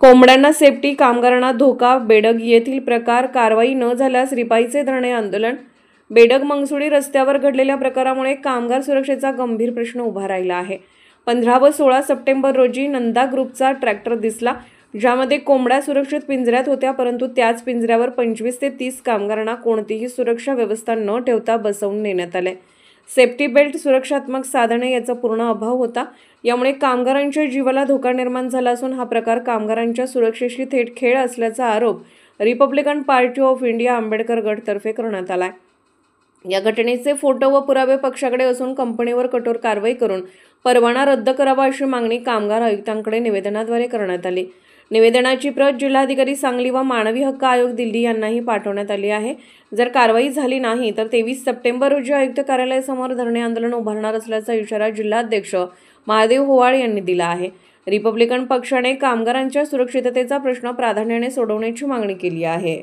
कोंबड्यांना सेफ्टी, कामगारांना धोका, बेडग येथील प्रकार, कारवाई न झाल्यास रिपाईचे धरणे आंदोलन। बेडग मंगसुळी रस्त्यावर घडलेल्या प्रकारामुळे कामगार सुरक्षेचा गंभीर प्रश्न उभा राहिला आहे। 15 व 16 सप्टेंबर रोजी नंदा ग्रुपचा ट्रॅक्टर दिसला, ज्यामध्ये कोंबड्या सुरक्षित पिंजऱ्यात होत्या, परंतु त्याच पिंजऱ्यावर 25 ते 30 कामगारांना कोणतीही सुरक्षा व्यवस्था न ठेवता बसवून नेण्यात आले। सेफ्टी बेल्ट, सुरक्षात्मक साधने याचा पूर्ण अभाव होता। यामुळे कामगारांच्या जीवाला धोका निर्माण झाला असून हा प्रकार कामगारांच्या सुरक्षेशी थेट खेळ असल्याचा आरोप Republican Party of India Ambedkar गटतर्फे करण्यात आला। या घटनेचे फोटो व पुरावे पक्षाकडे असून कंपनीवर कठोर कारवाई करून परवाना रद्द करावा अशी मागणी कामगार आयुक्तांकडे निवेदनाद्वारे करण्यात आली। निवेदनाची प्रत जिल्हाधिकारी सांगली व मानवी हक्क आयोग दिल्ली यांनाही पाठवण्यात आली आहे। जर कारवाई झाली नाही तर 23 सप्टेंबर रोजी आयुक्त कार्यालयासमोर धरणे आंदोलन उभारणार असल्याचा इशारा जिल्हाध्यक्ष महादेव होवाळ यांनी दिला आहे। रिपब्लिकन पक्षाने कामगारांच्या सुरक्षिततेचा प्रश्न प्राधान्याने सोडवण्याची मागणी केली आहे।